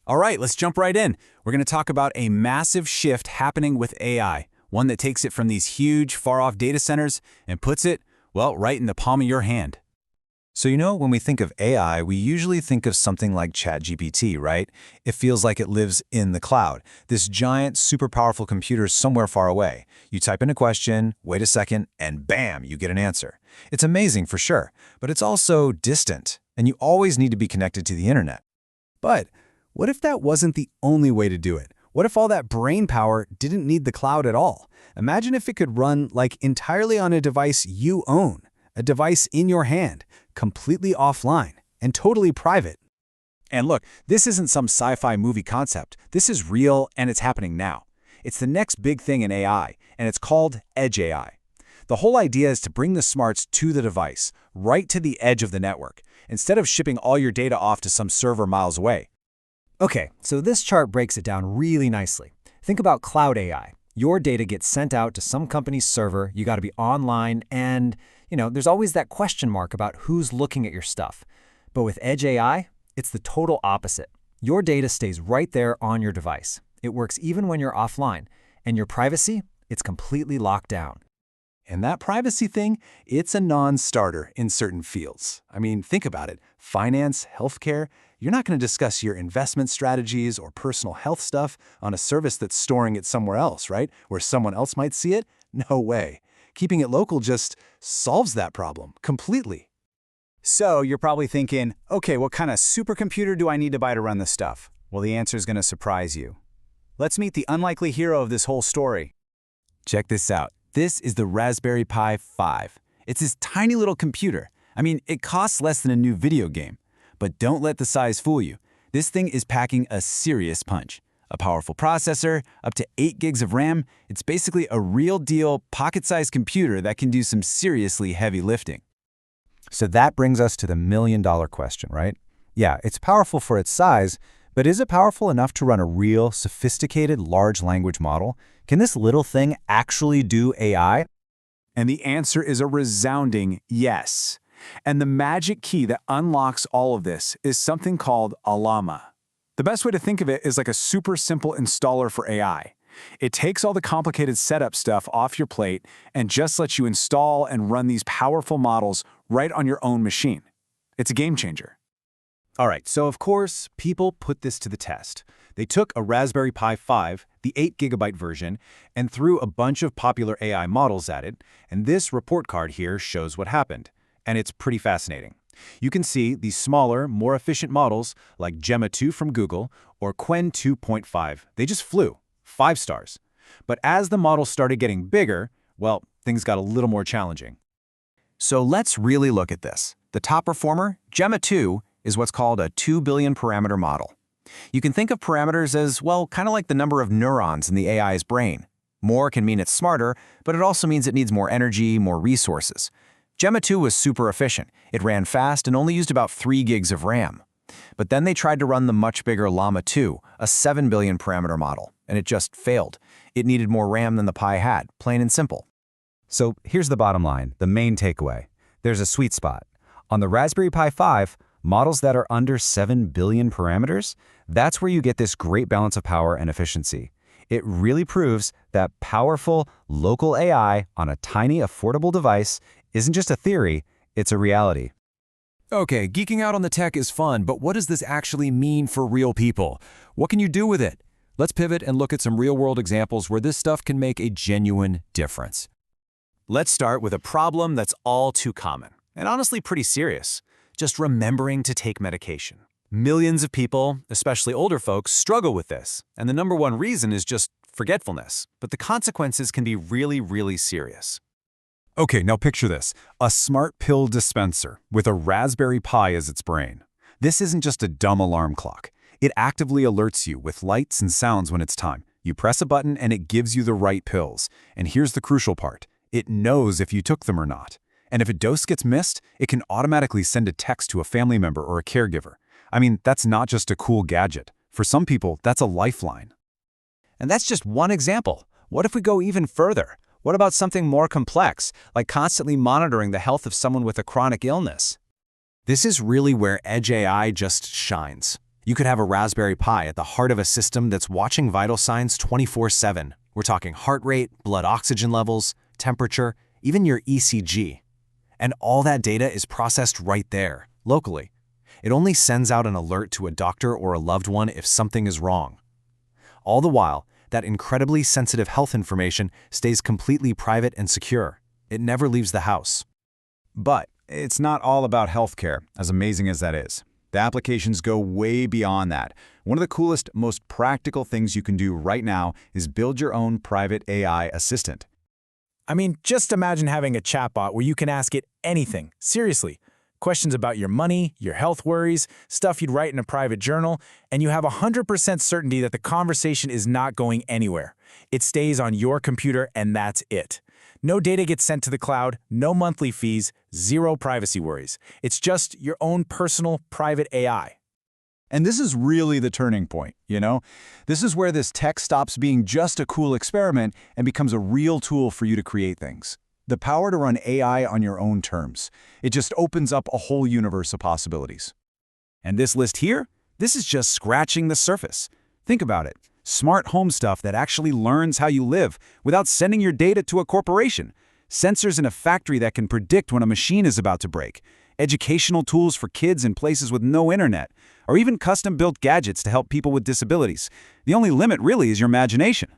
All right, let's jump right in. We're going to talk about a massive shift happening with AI, one that takes it from these huge, far-off data centers and puts it, well, right in the palm of your hand. So when we think of AI, we usually think of something like ChatGPT, right? It feels like it lives in the cloud, this giant, super powerful computer somewhere far away. You type in a question, wait a second, and bam, you get an answer. It's amazing for sure, but it's also distant, and you always need to be connected to the internet. But what if that wasn't the only way to do it? What if all that brain power didn't need the cloud at all? Imagine if it could run entirely on a device you own, a device in your hand, completely offline and totally private. And look, this isn't some sci-fi movie concept. This is real and it's happening now. It's the next big thing in AI, and it's called Edge AI. The whole idea is to bring the smarts to the device, right to the edge of the network, instead of shipping all your data off to some server miles away. Okay, so this chart breaks it down really nicely. Think about cloud AI. Your data gets sent out to some company's server, you got to be online, and there's always that question mark about who's looking at your stuff. But with Edge AI, it's the total opposite. Your data stays right there on your device. It works even when you're offline. And your privacy, it's completely locked down. And that privacy thing, it's a non-starter in certain fields. I mean, think about it. Finance, healthcare, you're not going to discuss your investment strategies or personal health stuff on a service that's storing it somewhere else, right? Where someone else might see it? No way. Keeping it local just solves that problem completely. So you're probably thinking, okay, what kind of supercomputer do I need to buy to run this stuff? Well, the answer is going to surprise you. Let's meet the unlikely hero of this whole story. Check this out. This is the Raspberry Pi 5. It's this tiny little computer. I mean, it costs less than a new video game. But don't let the size fool you. This thing is packing a serious punch. A powerful processor, up to 8 gigs of RAM, it's basically a real-deal, pocket-sized computer that can do some seriously heavy lifting. So that brings us to the million-dollar question, right? Yeah, it's powerful for its size, but is it powerful enough to run a real, sophisticated large language model? Can this little thing actually do AI? And the answer is a resounding yes. And the magic key that unlocks all of this is something called a llama. The best way to think of it is like a super simple installer for AI. It takes all the complicated setup stuff off your plate and just lets you install and run these powerful models right on your own machine. It's a game changer. All right, so of course, people put this to the test. They took a Raspberry Pi 5, the 8GB version, and threw a bunch of popular AI models at it, and this report card here shows what happened. And it's pretty fascinating. You can see these smaller, more efficient models like Gemma 2 from Google or Qwen 2.5. They just flew, 5 stars. But as the models started getting bigger, well, things got a little more challenging. So let's really look at this. The top performer, Gemma 2, is what's called a 2 billion parameter model. You can think of parameters as, well, kind of like the number of neurons in the AI's brain. More can mean it's smarter, but it also means it needs more energy, more resources. Gemma 2 was super efficient. It ran fast and only used about 3 gigs of RAM. But then they tried to run the much bigger Llama 2, a 7 billion parameter model, and it just failed. It needed more RAM than the Pi had, plain and simple. So here's the bottom line, the main takeaway. There's a sweet spot. On the Raspberry Pi 5, models that are under 7 billion parameters, that's where you get this great balance of power and efficiency. It really proves that powerful, local AI on a tiny, affordable device isn't just a theory, it's a reality. Okay, geeking out on the tech is fun, but what does this actually mean for real people? What can you do with it? Let's pivot and look at some real-world examples where this stuff can make a genuine difference. Let's start with a problem that's all too common, and honestly pretty serious. Just remembering to take medication. Millions of people, especially older folks, struggle with this, and the number one reason is just forgetfulness. But the consequences can be really, really serious. Okay, now picture this, a smart pill dispenser with a Raspberry Pi as its brain. This isn't just a dumb alarm clock. It actively alerts you with lights and sounds when it's time. You press a button and it gives you the right pills. And here's the crucial part. It knows if you took them or not. And if a dose gets missed, it can automatically send a text to a family member or a caregiver. I mean, that's not just a cool gadget. For some people, that's a lifeline. And that's just one example. What if we go even further? What about something more complex, like constantly monitoring the health of someone with a chronic illness? This is really where Edge AI just shines. You could have a Raspberry Pi at the heart of a system that's watching vital signs 24/7. We're talking heart rate, blood oxygen levels, temperature, even your ECG. And all that data is processed right there, locally. It only sends out an alert to a doctor or a loved one if something is wrong. All the while, that incredibly sensitive health information stays completely private and secure. It never leaves the house. But it's not all about healthcare, as amazing as that is. The applications go way beyond that. One of the coolest, most practical things you can do right now is build your own private AI assistant. I mean, just imagine having a chatbot where you can ask it anything, seriously. Questions about your money, your health worries, stuff you'd write in a private journal, and you have 100% certainty that the conversation is not going anywhere. It stays on your computer and that's it. No data gets sent to the cloud, no monthly fees, zero privacy worries. It's just your own personal, private AI. And this is really the turning point, you know? This is where this tech stops being just a cool experiment and becomes a real tool for you to create things. The power to run AI on your own terms. It just opens up a whole universe of possibilities. And this list here, this is just scratching the surface. Think about it. Smart home stuff that actually learns how you live without sending your data to a corporation. Sensors in a factory that can predict when a machine is about to break. Educational tools for kids in places with no internet. Or even custom-built gadgets to help people with disabilities. The only limit really is your imagination.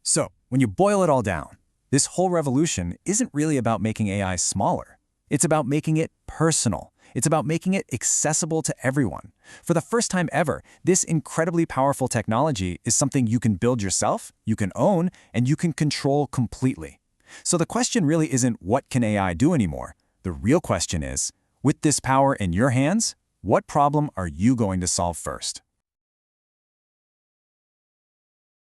So, when you boil it all down, this whole revolution isn't really about making AI smaller. It's about making it personal. It's about making it accessible to everyone. For the first time ever, this incredibly powerful technology is something you can build yourself, you can own, and you can control completely. So the question really isn't what can AI do anymore? The real question is, with this power in your hands, what problem are you going to solve first?